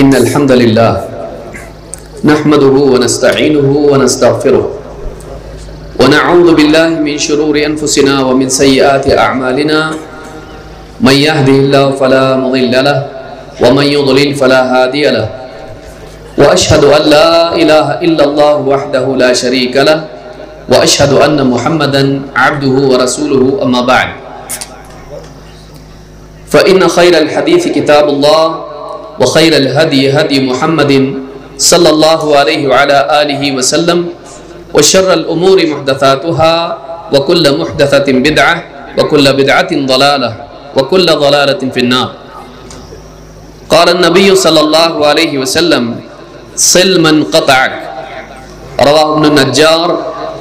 इन्नल हम्दुलिल्लाह नहमदुहु व नस्तईनुहु व नस्तगफिरुह व नऊज़ु बिल्लाहि मिन शुरूरि अनफुसिना व मिन सय्यिआति अअमालिना मन यहदिहिल्लाहु फला मुदिल्ल लहु व मन युद्लिल फला हादिय लहु व अशहदु अन ला इलाहा इल्लल्लाहु वहदहु ला शरीका लहु व अशहदु अन्न मुहम्मदन अब्दुहु व रसूलुहु अम्मा बअद फ़इन्न खैरल हदीस किताबुल्लाह व खैरल हदी हदी मुहम्मदिन सल्लल्लाहु अलैहि व अला आलिहि व सल्लम व शर्रल उमूरि मुहदसातुहा व कुल्लु मुहदसतिन बिदअह व कुल्लु बिदअतिन ज़लालह व कुल्लु ज़लालतिन फिन्नार। क़ाल अन्नबिय्यु सल्लल्लाहु अलैहि व सल्लम सिल मन क़तअक रवाहु इब्न नज्जार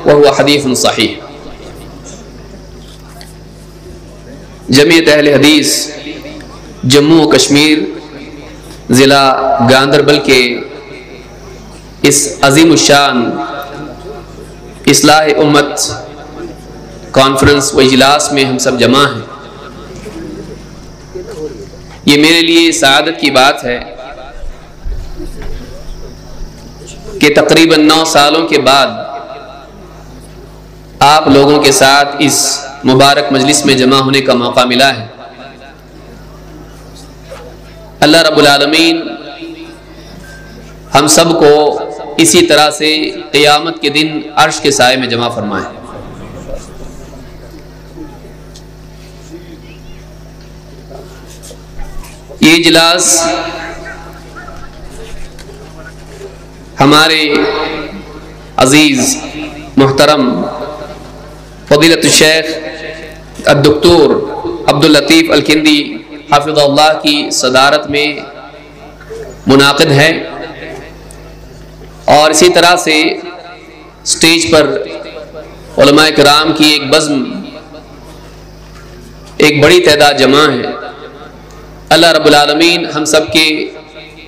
व हुवा हदीसन सहीह। जमीयत अहले हदीस जम्मू व कश्मीर ज़िला गांदरबल के इस अज़ीमुश्शान इस्लाह उम्मत कॉन्फ्रेंस व इजलास में हम सब जमा हैं। ये मेरे लिए सआदत की बात है कि तकरीबन 9 सालों के बाद आप लोगों के साथ इस मुबारक मजलिस में जमा होने का मौका मिला है। अल्लाह रब्बुल आलमीन हम सब को इसी तरह से क़यामत के दिन अर्श के साए में जमा फरमाए। ये इजलास हमारे अजीज मुहतरम फ़दीलतुश शेख अद्दक्तूर अब्दुल लतीफ़ अल किंदी हाफ़िज़हुल्लाह की सदारत में मुनाक़िद है और इसी तरह से स्टेज पर उलमाए किराम की एक बज़्म एक बड़ी तादाद जमा है। अल्लाह रब्बुल आलमीन हम सब के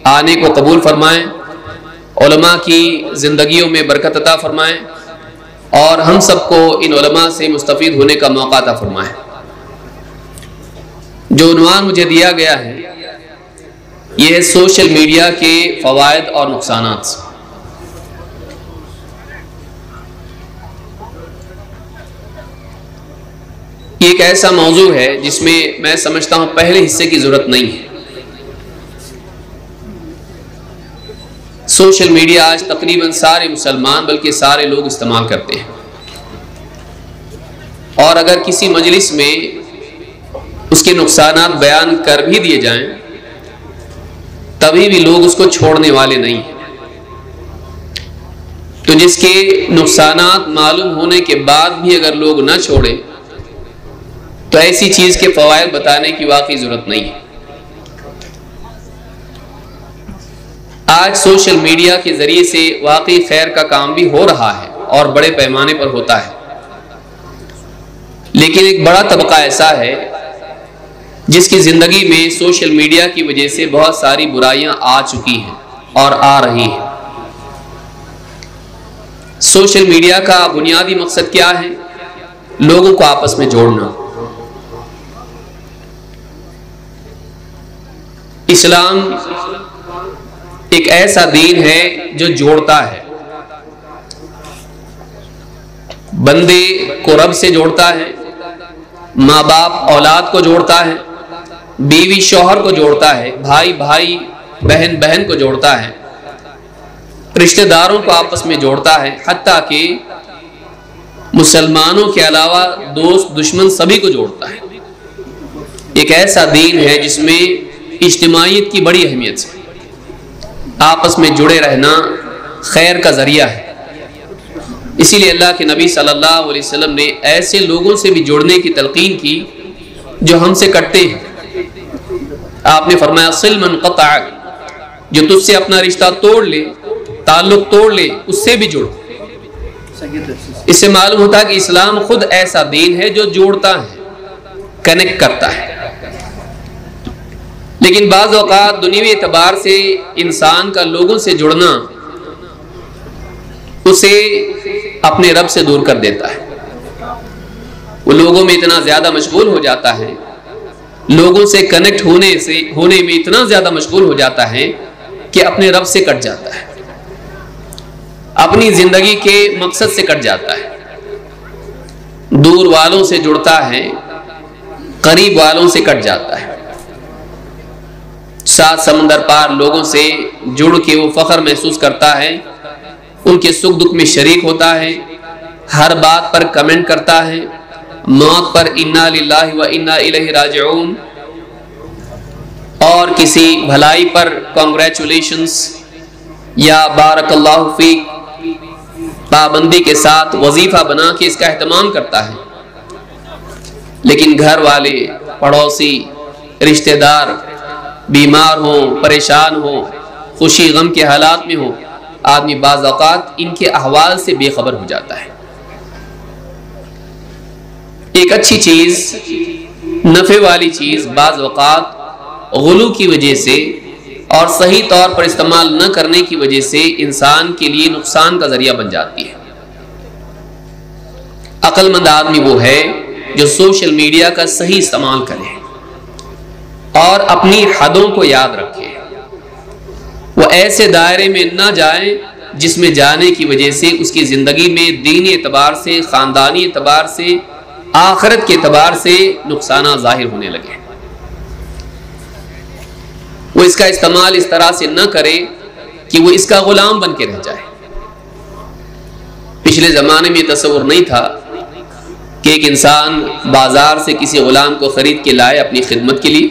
आने को कबूल फरमाएँ, उलमा की ज़िंदगियों में बरकत अता फरमाएँ और हम सबको इन उलमा से मुस्तफ़ीद होने का मौका अता फरमाएँ। जो उन्वान मुझे दिया गया है यह है सोशल मीडिया के फ़वाइद और नुकसानात। ये एक ऐसा मौजू है जिसमें मैं समझता हूँ पहले हिस्से की ज़रूरत नहीं है। सोशल मीडिया आज तकरीबन सारे मुसलमान बल्कि सारे लोग इस्तेमाल करते हैं और अगर किसी मजलिस में उसके नुकसानात बयान कर भी दिए जाएं तभी भी लोग उसको छोड़ने वाले नहीं हैं। तो जिसके नुकसानात मालूम होने के बाद भी अगर लोग न छोड़े तो ऐसी चीज के फवायद बताने की वाकई जरूरत नहीं है। आज सोशल मीडिया के जरिए से वाकई खैर का काम भी हो रहा है और बड़े पैमाने पर होता है, लेकिन एक बड़ा तबका ऐसा है जिसकी जिंदगी में सोशल मीडिया की वजह से बहुत सारी बुराइयां आ चुकी हैं और आ रही हैं। सोशल मीडिया का बुनियादी मकसद क्या है? लोगों को आपस में जोड़ना। इस्लाम एक ऐसा दीन है जो जोड़ता है, बंदे को रब से जोड़ता है, माँ बाप औलाद को जोड़ता है, बीवी शौहर को जोड़ता है, भाई भाई बहन बहन को जोड़ता है, रिश्तेदारों को आपस में जोड़ता है, हत्ता कि मुसलमानों के अलावा दोस्त दुश्मन सभी को जोड़ता है। एक ऐसा दीन है जिसमें इज्तिमाइयत की बड़ी अहमियत है। आपस में जुड़े रहना खैर का जरिया है। इसीलिए अल्लाह के नबी सल्लल्लाहु अलैहि वसल्लम ने ऐसे लोगों से भी जुड़ने की तलकीन की जो हमसे कटते हैं। आपने फरमाया सिल मन क़तअक, जो तुझसे अपना रिश्ता तोड़ ले, ताल्लुक तोड़ ले, उससे भी जुड़। इससे मालूम होता है कि इस्लाम खुद ऐसा दीन है जो जोड़ता है, कनेक्ट करता है। लेकिन बाज़ औक़ात दुनियावी एतबार से इंसान का लोगों से जुड़ना उसे अपने रब से दूर कर देता है। वो लोगों में इतना ज़्यादा मशगूल हो जाता है, लोगों से कनेक्ट होने में इतना ज़्यादा मशगूल हो जाता है कि अपने रब से कट जाता है, अपनी जिंदगी के मकसद से कट जाता है, दूर वालों से जुड़ता है, करीब वालों से कट जाता है, सात समंदर पार लोगों से जुड़ के वो फख्र महसूस करता है, उनके सुख दुख में शरीक होता है, हर बात पर कमेंट करता है, मौत पर इन्ना लिल्लाहि व इन्ना इलैहि राजिऊन और किसी भलाई पर कांग्रेचुलेशंस या बारकल्लाहु फीक पाबंदी के साथ वजीफा बना के इसका एहतमाम करता है। लेकिन घर वाले, पड़ोसी, रिश्तेदार बीमार हो, परेशान हो, खुशी गम के हालात में हो, आदमी बाज़ औक़ात इनके अहवाल से बेखबर हो जाता है। एक अच्छी चीज़, नफ़े वाली चीज़ बाज़ औक़ात गुलू की वजह से और सही तौर पर इस्तेमाल न करने की वजह से इंसान के लिए नुकसान का जरिया बन जाती है। अक्लमंद आदमी वो है जो सोशल मीडिया का सही इस्तेमाल करे और अपनी हदों को याद रखे, वो ऐसे दायरे में न जाए जिसमें जाने की वजह से उसकी ज़िंदगी में दीनी एतबार से, ख़ानदानी एतबार से, आखिरत के एतबार से नुकसान ज़ाहिर होने लगे। वो इसका इस्तेमाल इस तरह से न करे कि वो इसका गुलाम बन के रह जाए। पिछले ज़माने में तस्वुर नहीं था कि एक इंसान बाजार से किसी गुलाम को ख़रीद के लाए अपनी खिदमत के लिए,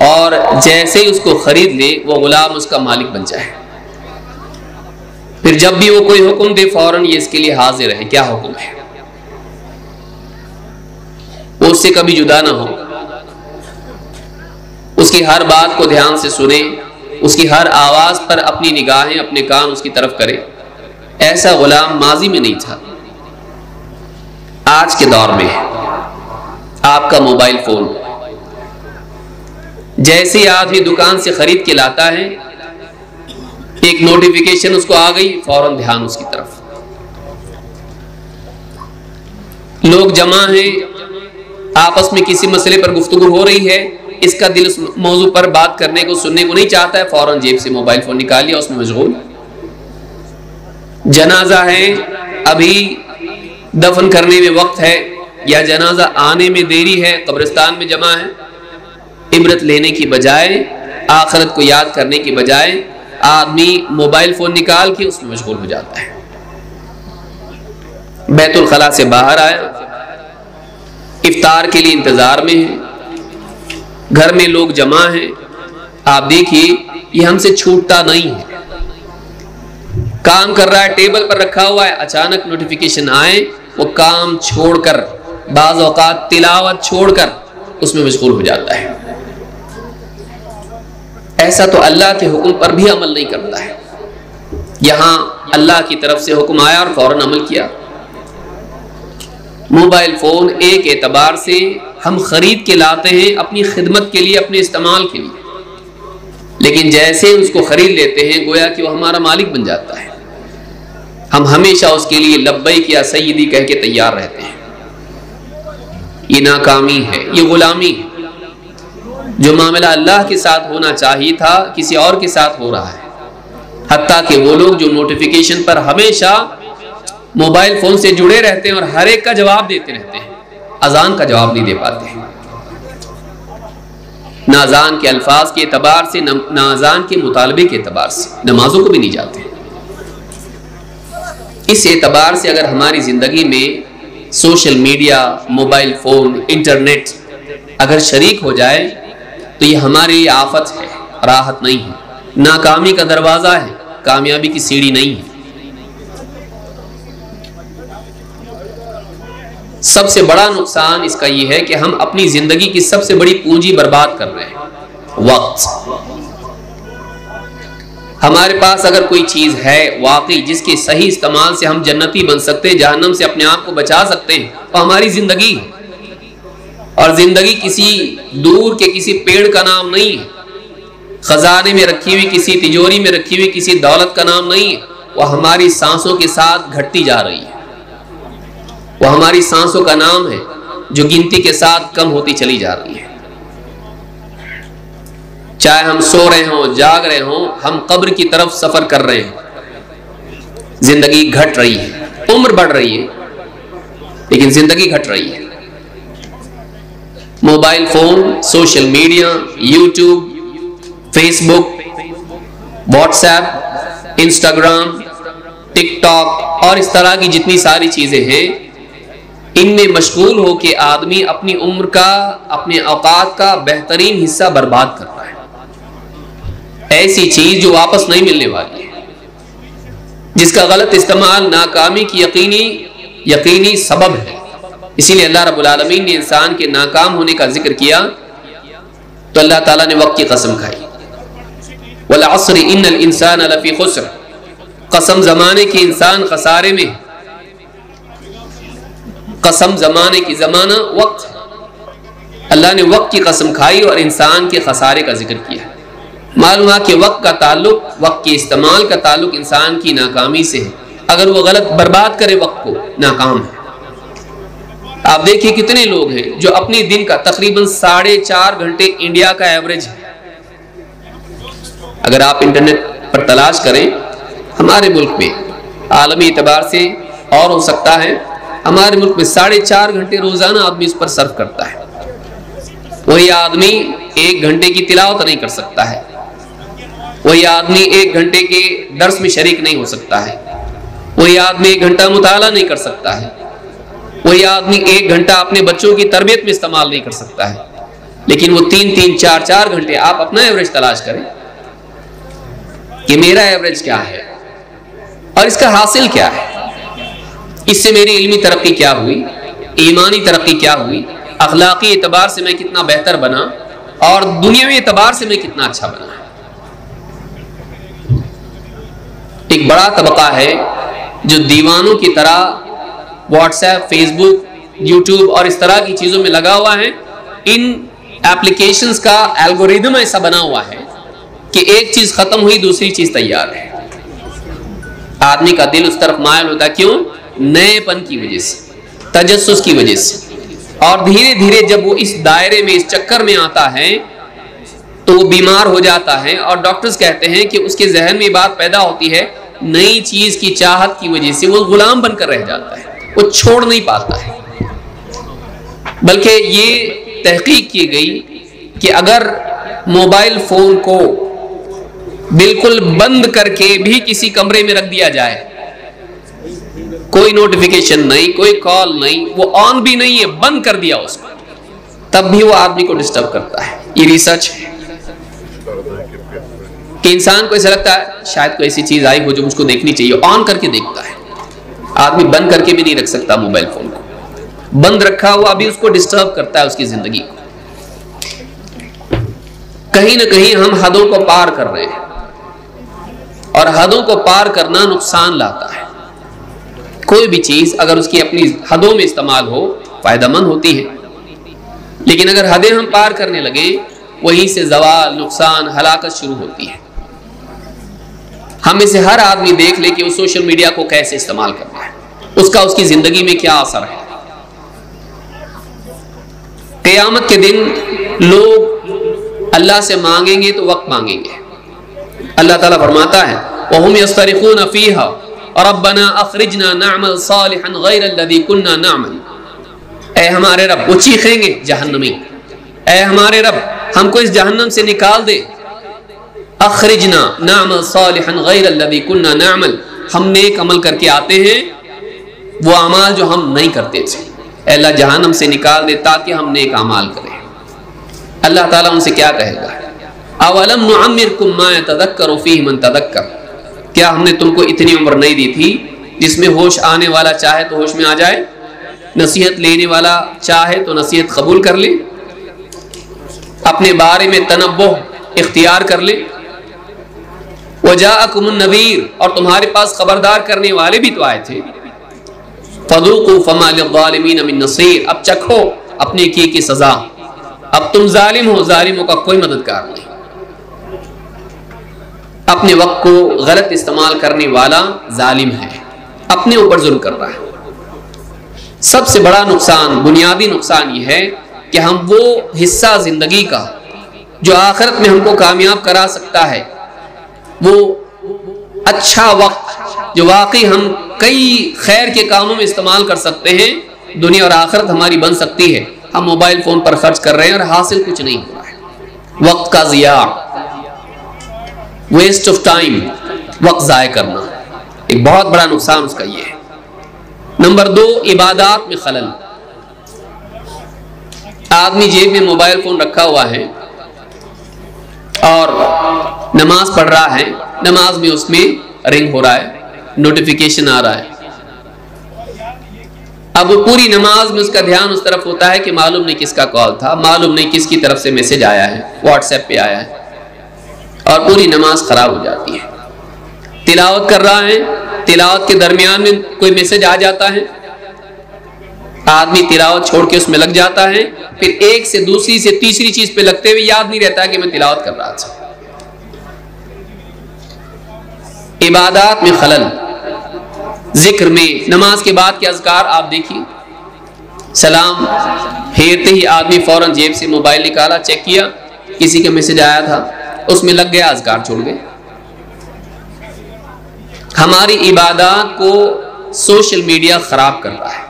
और जैसे ही उसको ख़रीद ले वो गुलाम उसका मालिक बन जाए। फिर जब भी वो कोई हुक्म दे फौरन ये इसके लिए हाजिर है, क्या हुक्म है, वो उससे कभी जुदा ना हो, उसकी हर बात को ध्यान से सुने, उसकी हर आवाज़ पर अपनी निगाहें, अपने कान उसकी तरफ करे। ऐसा गुलाम माजी में नहीं था, आज के दौर में है। आपका मोबाइल फ़ोन जैसे ही आदमी दुकान से खरीद के लाता है, एक नोटिफिकेशन उसको आ गई, फौरन ध्यान उसकी तरफ। लोग जमा हैं, आपस में किसी मसले पर गुफ्तगू हो रही है, इसका दिल उस मौजू पर बात करने को, सुनने को नहीं चाहता है, फौरन जेब से मोबाइल फोन निकाल लिया, उसमें मशगूल। जनाजा है, अभी दफन करने में वक्त है या जनाजा आने में देरी है, कब्रिस्तान में जमा है, इबरत लेने की बजाय, आखिरत को याद करने की बजाय आदमी मोबाइल फोन निकाल के उसमें मशगूल हो जाता है। बैतुल खला से बाहर आया, इफ्तार के लिए इंतजार में है, घर में लोग जमा हैं, आप देखिए ये हमसे छूटता नहीं है। काम कर रहा है, टेबल पर रखा हुआ है, अचानक नोटिफिकेशन आए, वो काम छोड़कर, बाज़ औक़ात तिलावत छोड़कर उसमें मशगूल हो जाता है। ऐसा तो अल्लाह के हुक्म पर भी अमल नहीं करता है। यहां अल्लाह की तरफ से हुक्म आया और फौरन अमल किया। मोबाइल फोन एक एतबार से हम खरीद के लाते हैं अपनी खिदमत के लिए, अपने इस्तेमाल के लिए, लेकिन जैसे उसको खरीद लेते हैं गोया कि वो हमारा मालिक बन जाता है। हम हमेशा उसके लिए लब्बैक या सय्यदी कह के तैयार रहते हैं। ये नाकामी है, ये गुलामी है। जो मामला अल्लाह के साथ होना चाहिए था किसी और के साथ हो रहा है। हत्ता कि वो लोग जो नोटिफिकेशन पर हमेशा मोबाइल फोन से जुड़े रहते हैं और हर एक का जवाब देते रहते हैं, अजान का जवाब नहीं दे पाते हैं। ना अजान के अल्फाज के एतबार से, ना अजान के मुतालबे के एतबार से, नमाजों को भी नहीं जाते। इस एतबार से अगर हमारी ज़िंदगी में social media, mobile phone, internet अगर शरीक हो जाए तो ये हमारे लिए आफत है, राहत नहीं है, नाकामी का दरवाज़ा है, कामयाबी की सीढ़ी नहीं है। सबसे बड़ा नुकसान इसका ये है कि हम अपनी ज़िंदगी की सबसे बड़ी पूंजी बर्बाद कर रहे हैं, वक्त। हमारे पास अगर कोई चीज़ है वाकई जिसके सही इस्तेमाल से हम जन्नती बन सकते हैं, जहन्नम से अपने आप को बचा सकते हैं, तो हमारी ज़िंदगी है। और ज़िंदगी किसी दूर के किसी पेड़ का नाम नहीं है, खजाने में रखी हुई किसी तिजोरी में रखी हुई किसी दौलत का नाम नहीं है। वह हमारी सांसों के साथ घटती जा रही है। वह हमारी सांसों का नाम है जो गिनती के साथ कम होती चली जा रही है। चाहे हम सो रहे हों, जाग रहे हों, हम कब्र की तरफ सफर कर रहे हैं। जिंदगी घट रही है, उम्र बढ़ रही है, लेकिन जिंदगी घट रही है। Mobile phone, social media, YouTube, Facebook, WhatsApp, Instagram, TikTok और इस तरह की जितनी सारी चीजें हैं, इनमें मशगूल हो के आदमी अपनी उम्र का, अपने औकात का बेहतरीन हिस्सा बर्बाद कर रहा है। ऐसी चीज जो वापस नहीं मिलने वाली है, जिसका गलत इस्तेमाल नाकामी की यकीनी सबब है। इसीलिए अल्लाह रब्बुल आलमीन ने इंसान के नाकाम होने का जिक्र किया तो अल्लाह ताला ने वक्त की कसम खाई, वल अस्र इन्नल इंसान लफी खुस्र, कसम जमाने की इंसान खसारे में। कसम जमाने की, जमाना वक्त, अल्लाह ने वक्त की कसम खाई और इंसान के खसारे का जिक्र किया। मालूम है कि वक्त का ताल्लुक, वक्त के इस्तेमाल का ताल्लुक इंसान की नाकामी से है। अगर वो गलत बर्बाद करे वक्त को, नाकाम है। आप देखिए कितने लोग हैं जो अपने दिन का तकरीबन 4.5 घंटे, इंडिया का एवरेज है। अगर आप इंटरनेट पर तलाश करें, हमारे मुल्क में आलमी एतबार से और हो सकता है, हमारे मुल्क में 4.5 घंटे रोजाना आदमी इस पर सर्फ करता है। वही आदमी 1 घंटे की तिलावत नहीं कर सकता है, वही आदमी 1 घंटे के दर्स में शरीक नहीं हो सकता है, वही आदमी 1 घंटा मुताला नहीं कर सकता है, वही आदमी 1 घंटा अपने बच्चों की तरबियत में इस्तेमाल नहीं कर सकता है। लेकिन वो 3-3, 4-4 घंटे, आप अपना एवरेज तलाश करें कि मेरा एवरेज क्या है और इसका हासिल क्या है, इससे मेरी इल्मी तरक्की क्या हुई, ईमानी तरक्की क्या हुई, अखलाकी एतबार से मैं कितना बेहतर बना और दुनियावी एतबार से मैं कितना अच्छा बना। एक बड़ा तबका है जो दीवानों की तरह व्हाट्सएप, फेसबुक, यूट्यूब और इस तरह की चीजों में लगा हुआ है। इन एप्लीकेशंस का एल्गोरिदम ऐसा बना हुआ है कि एक चीज खत्म हुई, दूसरी चीज तैयार है। आदमी का दिल उस तरफ मायल होता है, क्यों? नएपन की वजह से, तजस्सुस की वजह से। और धीरे धीरे जब वो इस दायरे में, इस चक्कर में आता है तो वो बीमार हो जाता है। और डॉक्टर्स कहते हैं कि उसके जहन में बात पैदा होती है, नई चीज की चाहत की वजह से वो गुलाम बनकर रह जाता है, वो छोड़ नहीं पाता है। बल्कि ये तहकीक की गई कि अगर मोबाइल फोन को बिल्कुल बंद करके भी किसी कमरे में रख दिया जाए, कोई नोटिफिकेशन नहीं, कोई कॉल नहीं, वो ऑन भी नहीं है, बंद कर दिया उसको, तब भी वो आदमी को डिस्टर्ब करता है। ये रिसर्च है कि इंसान को ऐसा लगता है शायद कोई ऐसी चीज आई हो जो मुझको देखनी चाहिए, ऑन करके देखता है। आदमी बंद करके भी नहीं रख सकता मोबाइल फोन को, बंद रखा हुआ भी उसको डिस्टर्ब करता है, उसकी जिंदगी को। कहीं ना कहीं हम हदों को पार कर रहे हैं और हदों को पार करना नुकसान लाता है। कोई भी चीज अगर उसकी अपनी हदों में इस्तेमाल हो, फायदेमंद होती है, लेकिन अगर हदें हम पार करने लगे, वहीं से जवाल, नुकसान, हलाकत शुरू होती है। हम में से हर आदमी देख ले कि वो सोशल मीडिया को कैसे इस्तेमाल कर रहा है, उसका उसकी जिंदगी में क्या असर है। क़यामत के दिन लोग अल्लाह से मांगेंगे तो वक्त मांगेंगे। अल्लाह ताला फरमाता है, वहुम यस्तरिखून फीहा रब्बना अखरिजना नअमल सालिहन गैरल्लज़ी कुन्ना नअमल। ऐ हमारे रब, वो चीखेंगे जहन्नमी, ऐ हमारे रब हमको इस जहन्नम से निकाल दे। अखरिजना नअमल सालिहन गैरल्लज़ी कुन्ना नअमल, हम नेक अमल करके आते हैं, वो अमाल जो हम नहीं करते थे, अल्लाह जहन्नम से निकाल दे ताकि हम नेक अमाल करें। अल्लाह ताला उनसे क्या कहेगा, अवलम नुअम्मिरकुम मा यतज़क्करु फीहि मन तज़क्कर, क्या हमने तुमको इतनी उम्र नहीं दी थी जिसमें होश आने वाला चाहे तो होश में आ जाए, नसीहत लेने वाला चाहे तो नसीहत कबूल कर ले, अपने बारे में तनब्बुह इख्तियार कर ले। वजाअकुमुन नज़ीर, और तुम्हारे पास खबरदार करने वाले भी तो आए थे। फज़ूक़ू फ़मा लिज़्ज़ालिमीन मिन नसीर, अब चखो अपने किए की सजा, अब तुम जालिम हो, जालिमों का कोई मददगार नहीं। अपने वक्त को गलत इस्तेमाल करने वाला जालिम है, अपने ऊपर जुल्म कर रहा है। सबसे बड़ा नुकसान, बुनियादी नुकसान यह है कि हम वो हिस्सा जिंदगी का जो आखिरत में हमको कामयाब करा सकता है, वो अच्छा वक्त जो वाकई हम कई खैर के कामों में इस्तेमाल कर सकते हैं, दुनिया और आखिरत हमारी बन सकती है, हम मोबाइल फोन पर खर्च कर रहे हैं और हासिल कुछ नहीं हो रहा है। वक्त का जिया, वेस्ट ऑफ टाइम, वक्त जाया करना, एक बहुत बड़ा नुकसान उसका ये है। नंबर 2, इबादत में खलल। आदमी जेब में मोबाइल फोन रखा हुआ है और नमाज पढ़ रहा है, नमाज में उसमें रिंग हो रहा है, नोटिफिकेशन आ रहा है। अब पूरी नमाज में उसका ध्यान उस तरफ होता है कि मालूम नहीं किसका कॉल था, मालूम नहीं किसकी तरफ से मैसेज आया है, व्हाट्सएप पे आया है, और पूरी नमाज खराब हो जाती है। तिलावत कर रहा है, तिलावत के दरमियान में कोई मैसेज आ जाता है, आदमी तिलावत छोड़ के उसमें लग जाता है, फिर एक से दूसरी से तीसरी चीज पे लगते हुए याद नहीं रहता कि मैं तिलावत कर रहा था। इबादत में खलल, जिक्र में, नमाज के बाद के अज़कार आप देखिए, सलाम फेरते ही आदमी फौरन जेब से मोबाइल निकाला, चेक किया, किसी का मैसेज आया था, उसमें लग गया, अज़कार छोड़ गए। हमारी इबादत को सोशल मीडिया खराब कर रहा है।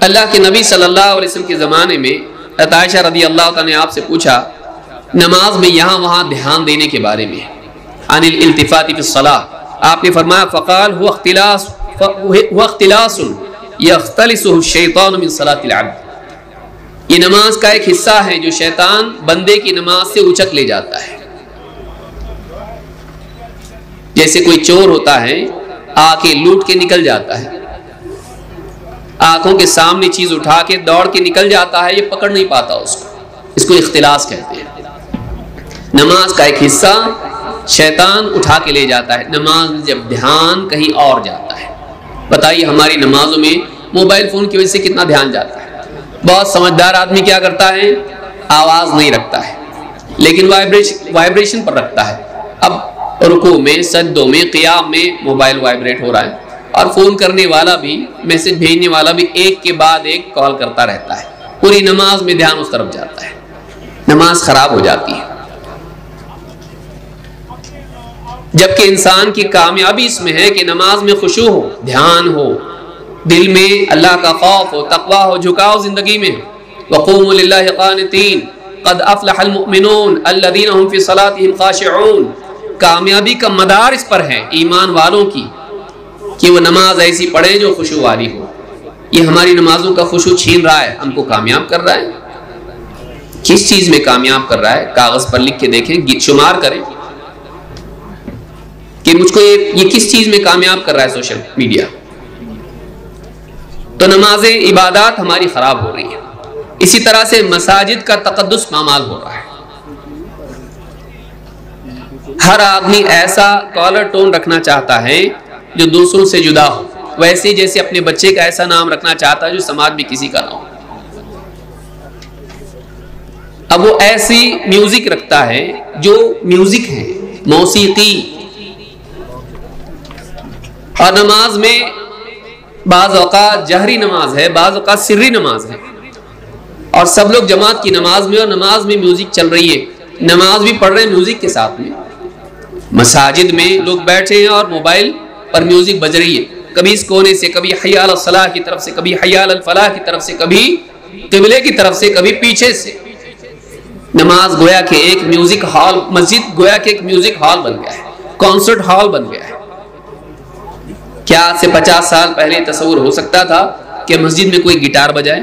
अल्लाह के नबी सल्लल्लाहु अलैहि वसल्लम के ज़माने में आयशा रज़ी अल्लाह तआला ने आपसे पूछा नमाज में यहाँ वहाँ ध्यान देने के बारे में, अनिल इल्तिफाती फिस्सलाह। आपने फरमाया फ़क़ाल हुवा इख्तिलासुन यख्तलिसुहु शैतानु मिन सलातिल अब्द। ये नमाज का एक हिस्सा है जो शैतान बंदे की नमाज से उचक ले जाता है। जैसे कोई चोर होता है, आके लूट के निकल जाता है, आंखों के सामने चीज उठा के दौड़ के निकल जाता है, ये पकड़ नहीं पाता उसको, इसको इख्तिलास कहते हैं। नमाज का एक हिस्सा शैतान उठा के ले जाता है, नमाज में जब ध्यान कहीं और जाता है। बताइए हमारी नमाजों में मोबाइल फोन की वजह से कितना ध्यान जाता है। बहुत समझदार आदमी क्या करता है, आवाज नहीं रखता है, लेकिन वाइब्रेशन पर रखता है। अब रुकू में, सज्दों में, क़ियाम में मोबाइल वाइब्रेट हो रहा है, और फोन करने वाला भी, मैसेज भेजने वाला भी एक के बाद एक कॉल करता रहता है। पूरी नमाज में ध्यान उस तरफ जाता है, नमाज खराब हो जाती है। जबकि इंसान की कामयाबी इसमें है कि नमाज में खुशू हो, ध्यान हो, दिल में अल्लाह का खौफ हो, तकवा हो, झुकाव जिंदगी में। वक़ूमू लिल्लाहि क़ानितीन क़द अफ़लहल मुमिनून अल्लज़ीना हुम फ़ी सलातिहिम ख़ाशिऊन। कामयाबी का मदार इस पर है, ईमान वालों की, कि वो नमाज ऐसी पढ़े जो खुशू वाली हो। ये हमारी नमाजों का खुशू छीन रहा है, हमको कामयाब कर रहा है। किस चीज में कामयाब कर रहा है, कागज पर लिख के देखें, गीत शुमार करें कि मुझको ये किस चीज में कामयाब कर रहा है सोशल मीडिया। तो नमाज इबादत हमारी खराब हो रही है। इसी तरह से मसाजिद का तकद्दुस पामाल हो रहा है। हर आदमी ऐसा कॉलर टोन रखना चाहता है जो दूसरों से जुदा हो, वैसे जैसे अपने बच्चे का ऐसा नाम रखना चाहता है जो समाज में किसी का ना हो। अब वो ऐसी म्यूजिक रखता है जो म्यूजिक है, मौसीकी। और नमाज में बाज़ औक़ात जहरी नमाज है, बाज़ औक़ात सिर्री नमाज है, और सब लोग जमात की नमाज में, और नमाज में म्यूजिक चल रही है, नमाज भी पढ़ रहे हैं म्यूजिक के साथ में। मसाजिद में लोग बैठे हैं और मोबाइल पर म्यूजिक बज रही है, कभी इस कोने से, कभी हय्या अल सलाह की तरफ से, कभी हय्या अल फलाह की तरफ से, कभी किबले की तरफ से, कभी पीछे से। नमाज गोया के एक म्यूजिक हॉल, मस्जिद गोया के एक म्यूजिक हॉल बन गया है, कॉन्सर्ट हॉल बन गया है। क्या आज से 50 साल पहले तस्वुर हो सकता था कि मस्जिद में कोई गिटार बजाए,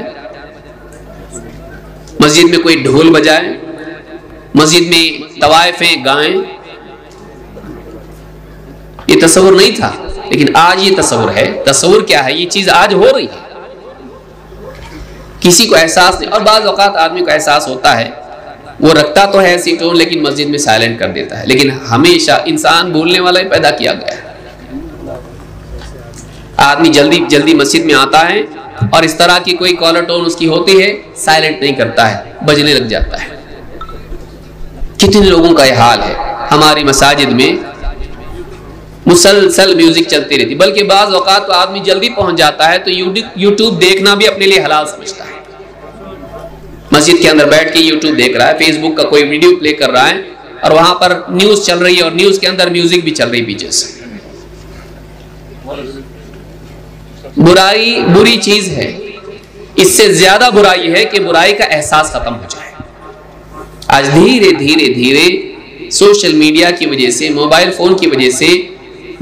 मस्जिद में कोई ढोल बजाए, मस्जिद में तवाइफें गाएं? ये तस्वुर नहीं था, लेकिन आज ये तस्वुर है। तस्वुर क्या है, ये चीज आज हो रही है, किसी को एहसास नहीं। और बाज़ औक़ात आदमी को एहसास होता है, वो रखता तो है ऐसी टोन, लेकिन मस्जिद में साइलेंट कर देता है। लेकिन हमेशा इंसान भूलने वाला ही पैदा किया गया है। आदमी जल्दी जल्दी मस्जिद में आता है और इस तरह की कोई कॉलर टोन उसकी होती है, साइलेंट नहीं करता है, बजने लग जाता है। कितने लोगों का यह हाल है। हमारी मसाजिद में मुसलसल म्यूजिक चलती रहती, बल्कि बाज़ औक़ात तो आदमी जल्दी पहुंच जाता है तो यूट्यूब देखना भी अपने लिए हलाल समझता है। मस्जिद के अंदर बैठ के यूट्यूब देख रहा है, फेसबुक का कोई वीडियो प्ले कर रहा है और वहां पर न्यूज चल रही है और न्यूज के अंदर म्यूजिक भी चल रही पीछे से। बुराई बुरी चीज है, इससे ज्यादा बुराई है कि बुराई का एहसास खत्म हो जाए। आज धीरे धीरे धीरे सोशल मीडिया की वजह से, मोबाइल फोन की वजह से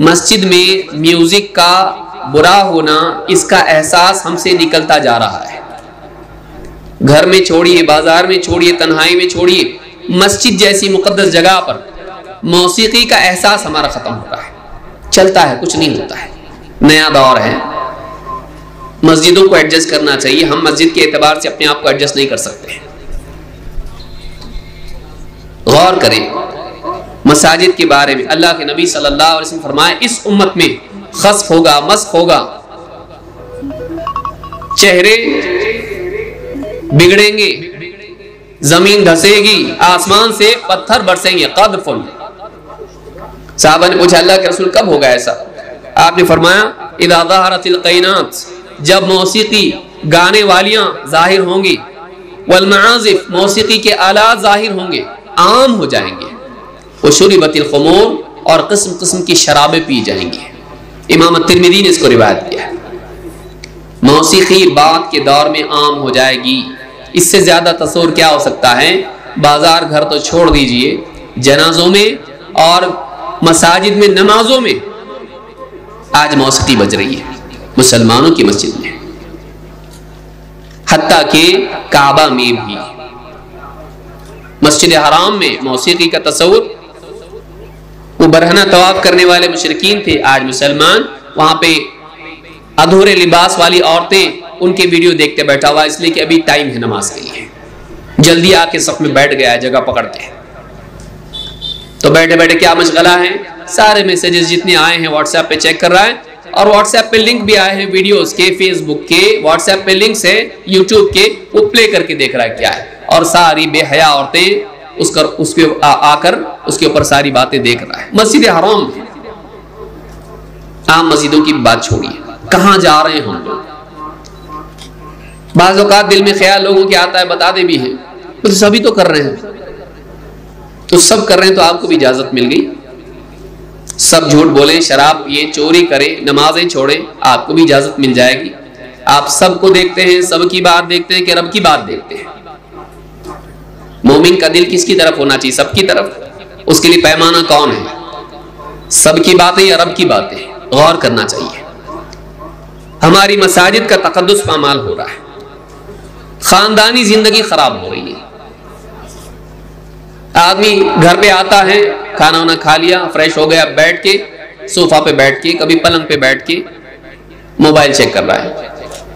मस्जिद में म्यूजिक का बुरा होना, इसका एहसास हमसे निकलता जा रहा है। घर में छोड़िए, बाजार में छोड़िए, तन्हाई में छोड़िए, मस्जिद जैसी मुकद्दस जगह पर मौसीकी का एहसास हमारा खत्म हो रहा है। चलता है, कुछ नहीं होता है। नया दौर है, मस्जिदों को एडजस्ट करना चाहिए। हम मस्जिद के एतबार से अपने आप को एडजस्ट नहीं कर सकते। गौर करें मसाजिद के बारे में। अल्लाह के नबी सल्लल्लाहु अलैहि वसल्लम फरमाए, इस उम्मत में खस्फ होगा, मस्ख होगा, चेहरे बिगड़ेंगे, जमीन धसेगी, आसमान से पत्थर बरसेंगे। क़द्फ़ुन। साहबा ने पूछा, अल्लाह के रसूल कब होगा ऐसा? आपने फरमाया, इज़ा ज़हरतिल क़ैनात, जब मौसीकी गाने वालियां जाहिर होंगी, वल मआज़िफ़, मौसीकी के आलात जाहिर होंगे, आम हो जाएंगे, वो शुरिबतिल ख़ुमूर, और किस्म किस्म की शराबें पी जाएंगी। इमाम तिर्मिज़ी ने इसको रिवायत किया है। मौसीकी बात के दौर में आम हो जाएगी। इससे ज्यादा तस्वुर क्या हो सकता है? बाजार घर तो छोड़ दीजिए, जनाजों में और मसाजिद में, नमाजों में आज मौसीकी बज रही है मुसलमानों की मस्जिद में। हत्ता के काबा में भी, मस्जिद हराम में मौसीकी का तस्वुर, वो बरहना तवाफ करने वाले मुशरिकीन थे, आज मुसलमान वहां पे अधूरे लिबास वाली औरतें उनके वीडियो देखते बैठा हुआ, इसलिए कि अभी टाइम है नमाज के लिए, जल्दी आके सफ में बैठ गया है जगह पकड़ के। तो बैठे बैठे क्या मशगला है, सारे मैसेजेस जितने आए हैं व्हाट्सएप पे चेक कर रहा है, और व्हाट्सएप पे लिंक भी आए हैं वीडियोस के, फेसबुक के, व्हाट्सएप पे लिंक्स है, यूट्यूब के, वो प्ले करके देख रहा है क्या है, और सारी बेहया औरतें उसके आकर उसके ऊपर सारी बातें देख रहा है। मस्जिद हराम है। आम मस्जिदों की बात छोड़िए, कहां जा रहे हैं हम लोग? बाज़ औक़ात दिल में ख्याल लोगों के आता है, बता दे भी है, तो सभी तो कर रहे हैं, तो सब कर रहे हैं तो आपको भी इजाजत मिल गई। सब झूठ बोले, शराब पिए, चोरी करें, नमाजें छोड़ें, आपको भी इजाजत मिल जाएगी। आप सबको देखते हैं, सबकी बात देखते हैं कि रब की बात देखते हैं। मोमिन का दिल किसकी तरफ होना चाहिए? सबकी तरफ। उसके लिए पैमाना कौन है? सबकी बातें या रब की बातें? गौर करना चाहिए। हमारी मसाजिद का तकद्दुस पामाल हो रहा है, खानदानी जिंदगी खराब हो रही है। आदमी घर पे आता है, खाना वाना खा लिया, फ्रेश हो गया, बैठ के सोफा पे बैठ के, कभी पलंग पे बैठ के मोबाइल चेक कर रहा है,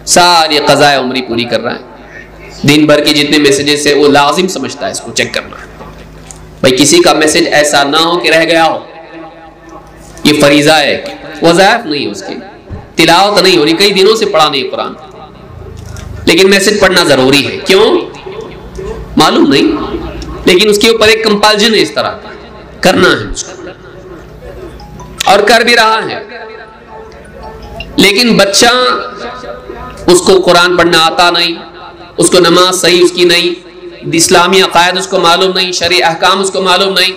सारी क़ज़ाए उम्री पूरी कर रहा है। दिन भर के जितने मैसेजेस है वो लाजिम समझता है इसको चेक करना। भाई किसी का मैसेज ऐसा ना हो कि रह गया हो, ये फरीजा है, वज़ाइफ नहीं, उसकी तिलावत नहीं होनी, कई दिनों से पढ़ा नहीं कुरान, लेकिन मैसेज पढ़ना जरूरी है। क्यों मालूम नहीं, लेकिन उसके ऊपर एक कंपल्जन है, इस तरह करना है उसको, और कर भी रहा है। लेकिन बच्चा, उसको कुरान पढ़ना आता नहीं, उसको नमाज सही उसकी नहीं, इस्लामी अकायद उसको मालूम नहीं, शरई अहकाम उसको मालूम नहीं,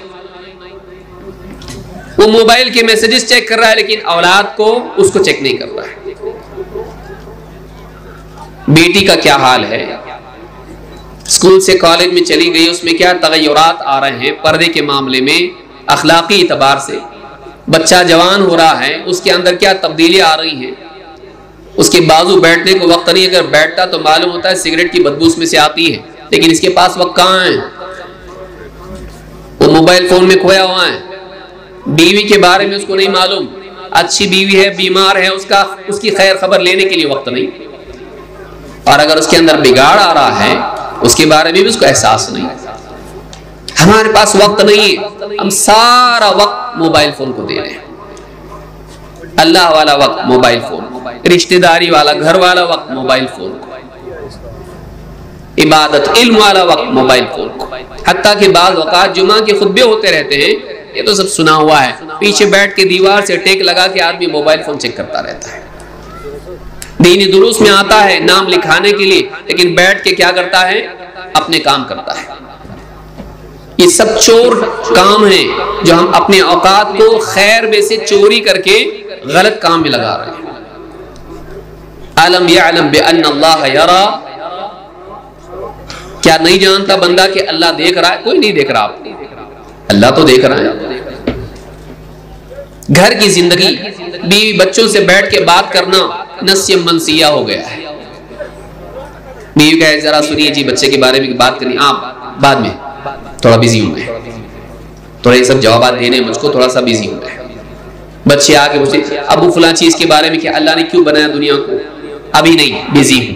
वो मोबाइल के मैसेजेस चेक कर रहा है, लेकिन औलाद को उसको चेक नहीं कर रहा है। बेटी का क्या हाल है, स्कूल से कॉलेज में चली गई, उसमें क्या तगय्युरात आ रहे हैं पर्दे के मामले में, अखलाकी एतबार से। बच्चा जवान हो रहा है, उसके अंदर क्या तब्दीलियां आ रही हैं। उसके बाजू बैठने को वक्त नहीं, अगर बैठता तो मालूम होता है सिगरेट की बदबू उसमें से आती है, लेकिन इसके पास वक्त कहाँ है, वो मोबाइल फोन में खोया हुआ है। बीवी के बारे में उसको नहीं मालूम, अच्छी बीवी है, बीमार है, उसकी खैर खबर लेने के लिए वक्त नहीं, और अगर उसके अंदर बिगाड़ आ रहा है उसके बारे में भी उसको एहसास नहीं। हमारे पास वक्त नहीं है, हम सारा वक्त मोबाइल फोन को दे रहे हैं। अल्लाह वाला वक्त मोबाइल फोन, रिश्तेदारी वाला, घर वाला वक्त मोबाइल फोन को, इबादत इल्म वाला वक्त मोबाइल फोन को। हत्ता के बाद वक़ात जुमा के खुतबे होते रहते हैं, ये तो सब सुना हुआ है, पीछे बैठ के दीवार से टेक लगा के आदमी मोबाइल फोन चेक करता रहता है। दीनी दुरूस में आता है नाम लिखाने के लिए, लेकिन बैठ के क्या करता है, अपने काम करता है। ये सब चोर काम हैं जो हम अपने औकात को खैर में से चोरी करके गलत काम में लगा रहे हैं। अलम यअलम बिअन्नल्लाह यरा, क्या नहीं जानता बंदा कि अल्लाह देख रहा है? कोई नहीं देख रहा, आप अल्लाह तो देख रहा है। घर की जिंदगी, बीवी बच्चों से बैठ के बात करना नस्यम मनसिया हो गया है। बीवी कहे जरा सुनिए जी, बच्चे के बारे में बात करनी, आप बाद में, थोड़ा बिजी हूं मैं, थोड़ा ये सब जवाब देने मुझको, थोड़ा सा बिजी हूं मैं। बच्चे आके पूछे अबू फलां चीज के बारे में, क्या अल्लाह ने क्यों बनाया दुनिया को? अभी नहीं, बिजी हूं।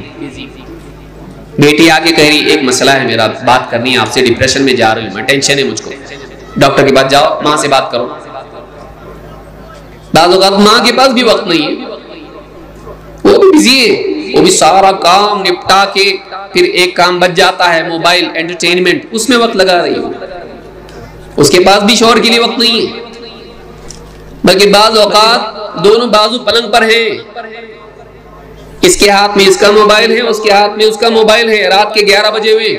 बेटी आके कह रही एक मसला है मेरा, बात करनी है आपसे, डिप्रेशन में जा रही हूं मैं, टेंशन है मुझको, डॉक्टर के पास जाओ, माँ से बात करो। दादों माँ के पास भी वक्त नहीं है, वो भी बिजी है, वो भी सारा काम निपटा के फिर एक काम बच जाता है मोबाइल एंटरटेनमेंट, उसमें वक्त लगा रही है। उसके पास भी शौहर के लिए वक्त नहीं है, बल्कि बाज़ औकात दोनों बाजू पलंग पर हैं, इसके हाथ में इसका मोबाइल है, उसके हाथ में उसका मोबाइल है, रात के 11 बजे हुए,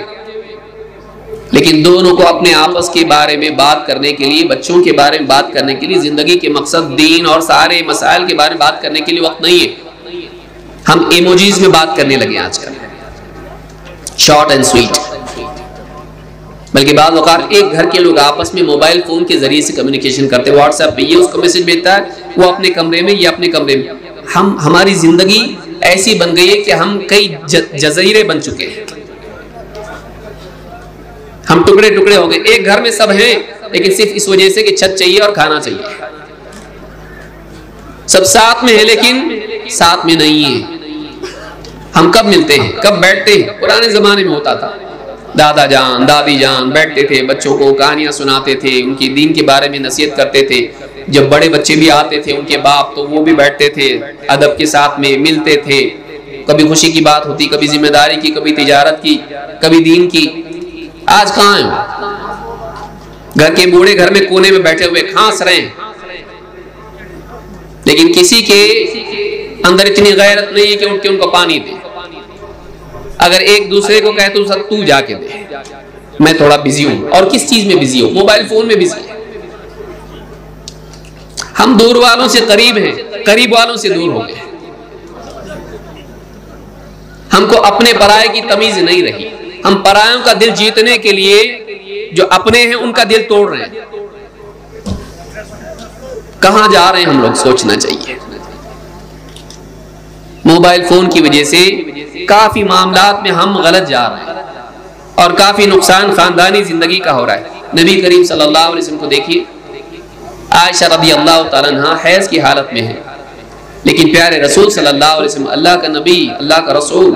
लेकिन दोनों को अपने आपस के बारे में बात करने के लिए, बच्चों के बारे में बात करने के लिए, जिंदगी के मकसद, दीन और सारे मसाइल के बारे में बात करने के लिए वक्त नहीं है। हम इमोजीज में बात करने लगे आजकल, शॉर्ट एंड स्वीट। बल्कि बाद वक़्त एक घर के लोग आपस में मोबाइल फोन के जरिए से कम्युनिकेशन करते हैं, व्हाट्सएप पे, ये उसको मैसेज भेजता है, वो अपने कमरे में, ये अपने कमरे में। हमारी जिंदगी ऐसी बन गई है कि हम कई जजीरे बन चुके हैं, हम टुकड़े टुकड़े हो गए। एक घर में सब हैं, लेकिन सिर्फ इस वजह से कि छत चाहिए और खाना चाहिए। सब साथ में है लेकिन साथ में नहीं है। हम कब मिलते हैं, कब बैठते हैं? पुराने जमाने में होता था, दादा जान दादी जान बैठते थे, बच्चों को कहानियां सुनाते थे, उनकी दीन के बारे में नसीहत करते थे। जब बड़े बच्चे भी आते थे उनके बाप, तो वो भी बैठते थे, अदब के साथ में मिलते थे। कभी खुशी की बात होती, कभी जिम्मेदारी की, कभी तिजारत की, कभी दीन की। आज कहाँ है? घर के बूढ़े घर में कोने में बैठे हुए खांस रहे हैं, लेकिन किसी के अंदर इतनी गैरत नहीं है कि उठ के उनको पानी दे। अगर एक दूसरे को कहे तो सब तू जाके दे, मैं थोड़ा बिजी हूं। और किस चीज में बिजी हो? मोबाइल फोन में बिजी है। हम दूर वालों से करीब हैं, करीब वालों से दूर हो गए। हमको अपने पराये की तमीज नहीं रही। हम परायों का दिल जीतने के लिए जो अपने हैं उनका दिल तोड़ रहे हैं। कहां जा रहे हैं हम लोग, सोचना चाहिए। मोबाइल फोन की वजह से काफी मामलात में हम गलत जा रहे हैं और काफी नुकसान खानदानी जिंदगी का हो रहा है। नबी करीम सल्लल्लाहु अलैहि वसल्लम को देखिए, आयशा रज़ियल्लाहु ताला अन्हा हैज की हालत में है, लेकिन प्यारे रसूल सल्लल्लाहु अलैहि वसल्लम, अल्लाह का नबी, अल्लाह का रसूल,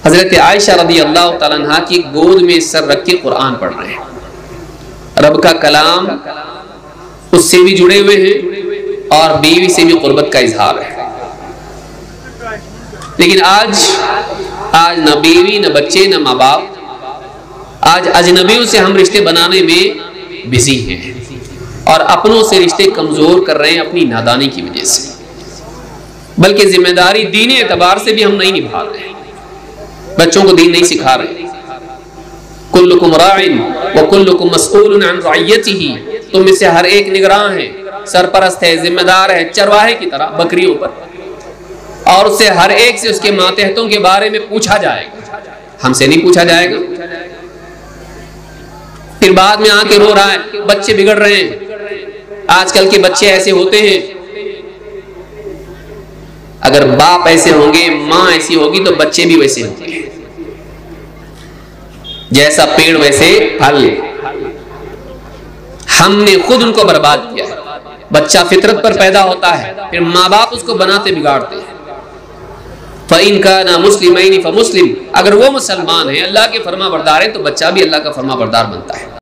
हजरत आयशा रज़ियल्लाहु ताला अन्हा की गोद में सर रख के कुरान पढ़ रहे हैं। रब का कलाम, उससे भी जुड़े हुए हैं और बीवी से भी कुर्बत का इजहार है। लेकिन आज न बीवी, न बच्चे, न माँ बाप, आज अजनबियों से हम रिश्ते बनाने में बिजी हैं और अपनों से रिश्ते कमजोर कर रहे हैं अपनी नादानी की वजह से। बल्कि जिम्मेदारी दीनी एतबार से भी हम नहीं निभा रहे, बच्चों को दीन नहीं सिखा रहे। कुल्लुकुम राइन व कुल्लुकुम मसऊलुन अन रइयतिही, तुम में से हर एक निगरान है, सरपरस्त है, जिम्मेदार है, चरवाहे की तरह बकरियों पर, और उससे हर एक से उसके मातहतों के बारे में पूछा जाएगा। हमसे नहीं पूछा जाएगा। फिर बाद में आके रो रहा है बच्चे बिगड़ रहे हैं। आजकल के बच्चे ऐसे होते हैं, अगर बाप ऐसे होंगे, माँ ऐसी होगी, तो बच्चे भी वैसे होंगे। जैसा पेड़ वैसे फल। हमने खुद उनको बर्बाद किया है। बच्चा फितरत पर पैदा होता है, फिर माँ बाप उसको बनाते बिगाड़ते हैं। फ़इन काना मुस्लिमैनि फ़मुस्लिम, अगर वो मुसलमान है, अल्लाह के फरमा बरदार है, तो बच्चा भी अल्लाह का फरमा बरदार बनता है।